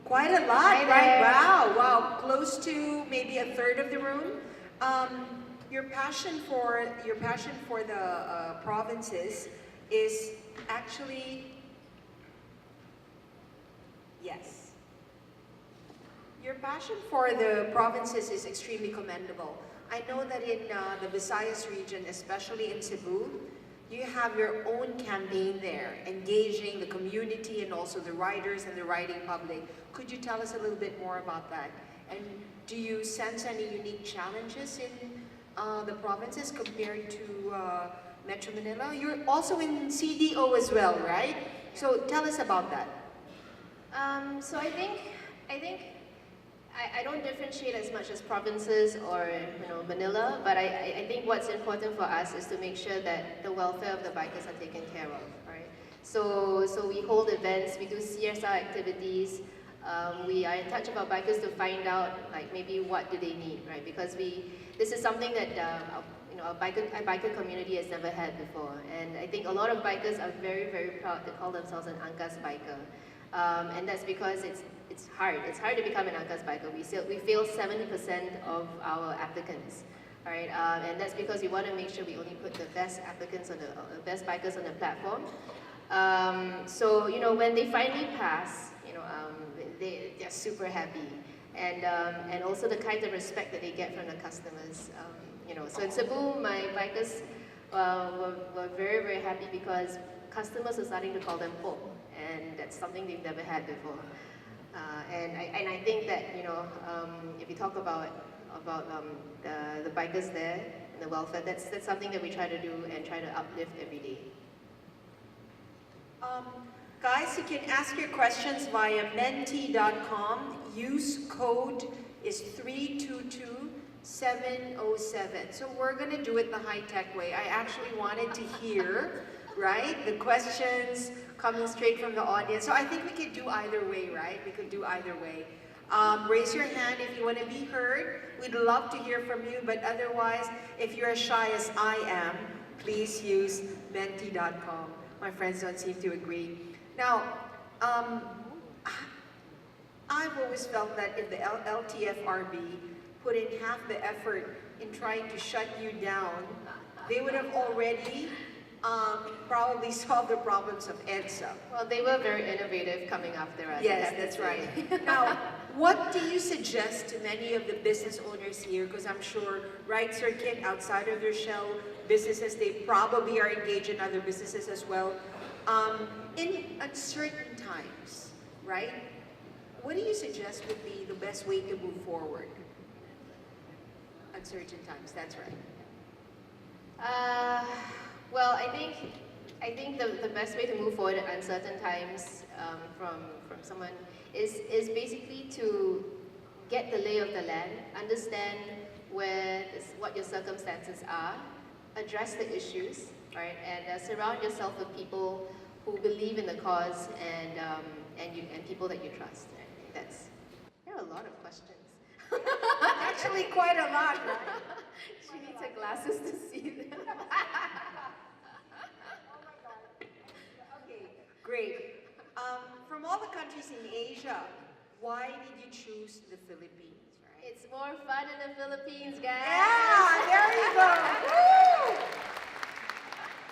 Quite a lot, Hi right? there. Wow, close to maybe a third of the room. Your passion for the provinces is actually, yes. Your passion for the provinces is extremely commendable. I know that in the Visayas region, especially in Cebu, you have your own campaign there, engaging the community and also the riders and the riding public. Could you tell us a little bit more about that? And do you sense any unique challenges in the provinces compared to Metro Manila? You're also in CDO as well, right? So tell us about that. So I think I don't differentiate as much as provinces or Manila, but I think what's important for us is to make sure that the welfare of the bikers are taken care of, right? So we hold events, we do CSR activities. We are in touch with our bikers to find out like maybe what do they need, right? Because this is something that our biker community has never had before, and I think a lot of bikers are very, very proud to call themselves an Angkas biker, and that's because it's hard. It's hard to become an Angkas biker. We fail 70% of our applicants, all right, and that's because we want to make sure we only put the best applicants on the best bikers on the platform. So when they finally pass, they're super happy, and also the kind of respect that they get from the customers. So in Cebu, my bikers were very, very happy because customers are starting to call them home, and that's something they've never had before. And I think that if you talk about the bikers there and the welfare, that's something that we try to do and try to uplift every day. Guys, you can ask your questions via menti.com. Use code is 322707. So we're gonna do it the high-tech way. I actually wanted to hear, right, the questions coming straight from the audience. So I think we could do either way, right? We could do either way. Raise your hand if you want to be heard. We'd love to hear from you, but otherwise, if you're as shy as I am, please use menti.com. My friends don't seem to agree. Now, I've always felt that if the LTFRB put in half the effort in trying to shut you down, they would have already probably solved the problems of EDSA. Well, they were very innovative coming after us. Yes, that's right. Now, what do you suggest to many of the business owners here? Because I'm sure, right, Sir Kit, outside of their shell businesses, they probably are engaged in other businesses as well. In uncertain times, right? What do you suggest would be the best way to move forward? Uncertain times, that's right. Well, I think the best way to move forward at uncertain times from someone is basically to get the lay of the land, understand what your circumstances are, address the issues, right, and surround yourself with people who believe in the cause and people that you trust. I think there are a lot of questions. Actually, quite a lot, right? She needs her glasses to see them. Okay, great. From all the countries in Asia, why did you choose the Philippines, right? It's more fun in the Philippines, guys. Yeah, there you go. Woo!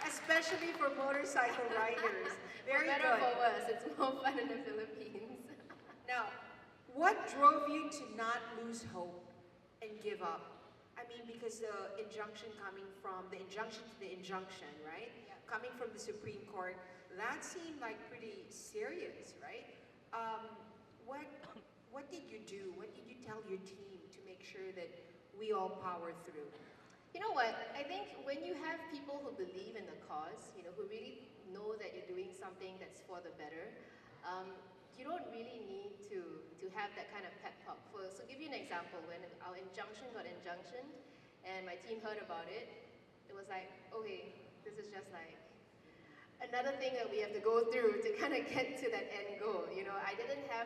Especially for motorcycle riders. Very For better or good. for worse, it's more fun in the Philippines. Now, what drove you to not lose hope and give up? I mean, because the injunction to the injunction, right? Yeah. Coming from the Supreme Court, that seemed like pretty serious, right? What did you do? What did you tell your team to make sure that we all power through? You know what? I think when you have people who believe in the cause, who really know that you're doing something that's for the better, you don't really need to have that kind of pep talk. So give you an example, when our injunction got injunctioned and my team heard about it, it was like, okay, this is just like another thing that we have to go through to kind of get to that end goal. I didn't have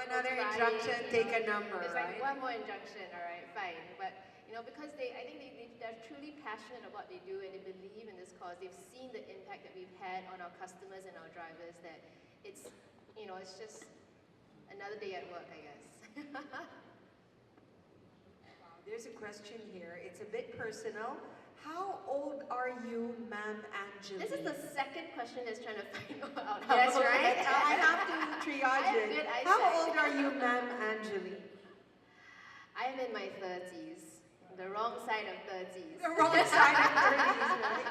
Another to injunction, take a number, It's right? like one more injunction, all right, fine. But because I think they're truly passionate about what they do and they believe in this cause. They've seen the impact that we've had on our customers and our drivers, that it's just another day at work, I guess. Wow, there's a question here. It's a bit personal. How old are you, Ma'am Angeline? This is the second question that's trying to find out. Yes, right? I have to triage it. Good eyesight. How old are you, Ma'am Angeline? I'm in my 30s. The wrong side of 30s. The wrong side of 30s, right?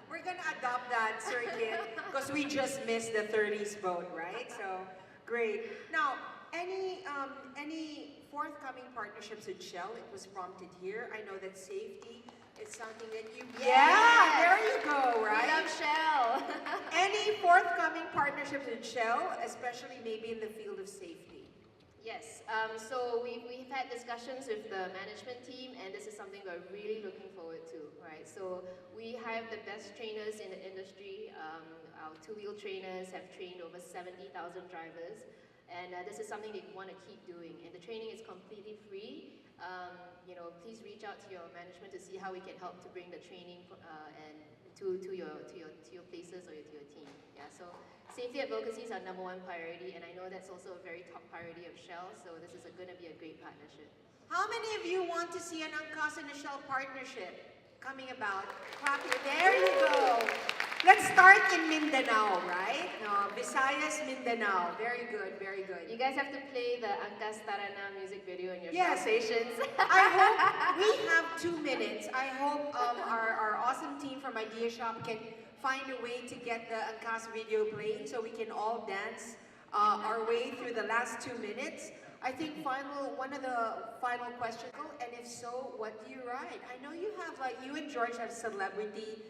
We're gonna adopt that, Sir Kit, because we just missed the 30s boat, right? So, great. Now, any forthcoming partnerships with Shell? It was prompted here. I know that safety is something that you... Yes! Yeah, there you go, We right? love Shell. Any forthcoming partnerships with Shell, especially maybe in the field of safety? Yes, so we've had discussions with the management team, and this is something we're really looking forward to, right? So we have the best trainers in the industry. Our two-wheel trainers have trained over 70,000 drivers, and this is something they want to keep doing. And the training is completely free. Please reach out to your management to see how we can help to bring the training and to your places or to your team. Yeah, so safety advocacy is our #1 priority, and I know that's also a very top priority of Shell, so this is going to be a great partnership. How many of you want to see an Angkas and a Shell partnership coming about? Clap it. There you go. Let's start in Mindanao, right? No, Visayas, Mindanao. Very good, very good. You guys have to play the Angkas Tarana music video in your Yes. Shell stations. I hope we have 2 minutes. I hope our awesome team from Idea Shop can find a way to get the Angkas video playing so we can all dance our way through the last 2 minutes. I think one of the final questions, and if so, what do you ride? I know you have, you and George have celebrity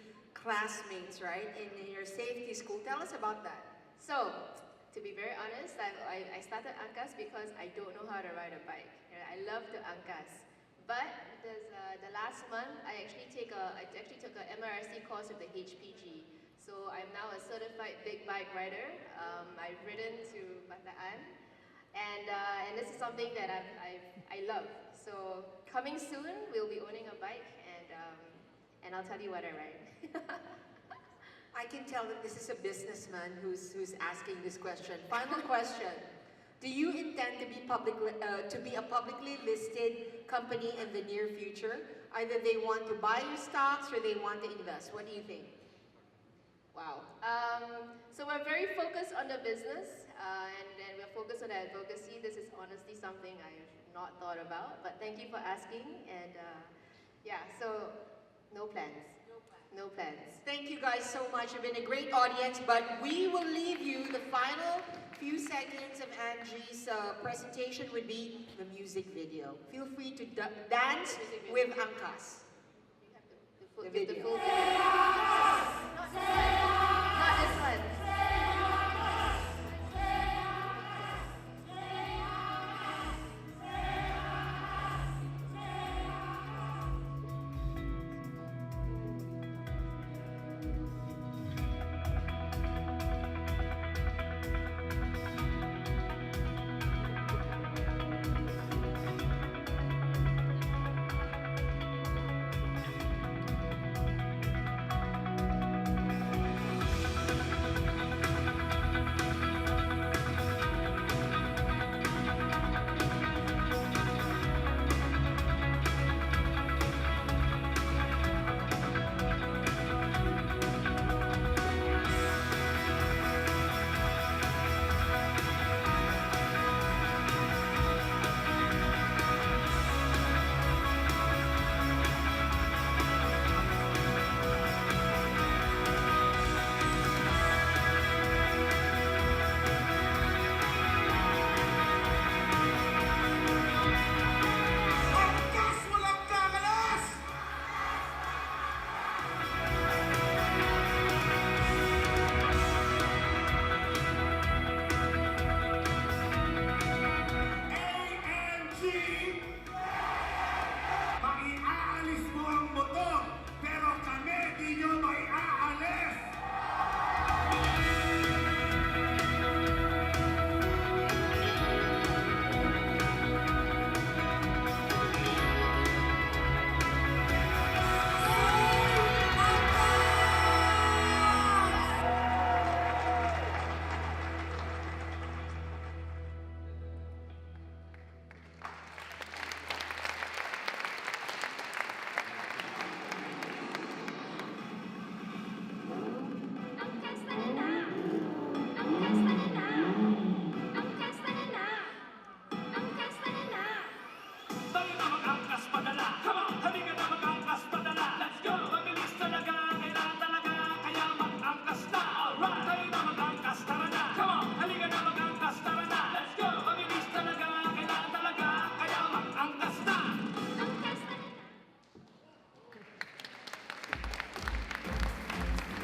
classmates, right, in your safety school. Tell us about that. So, to be very honest, I started Angkas because I don't know how to ride a bike. I love the Angkas. But the last month, I actually took a MRC course with the HPG. So I'm now a certified big bike rider. I've ridden to Bataan, and this is something that I love. So coming soon, we'll be owning a bike, and I'll tell you what I ride. I can tell that this is a businessman who's asking this question. Final question. Do you intend to be a publicly listed company in the near future? Either they want to buy your stocks or they want to invest. What do you think? Wow. So we're very focused on the business, and we're focused on the advocacy. This is honestly something I've not thought about, but thank you for asking. And yeah, so no plans. No plans. Thank you guys so much. You've been a great audience, but we will leave you. The final few seconds of Angie's presentation would be the music video. Feel free to dance with Angkas. The full video. Not this one.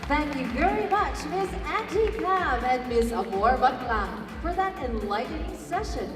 Thank you very much, Ms. Angeline Tham and Ms. Amor Batlang, for that enlightening session.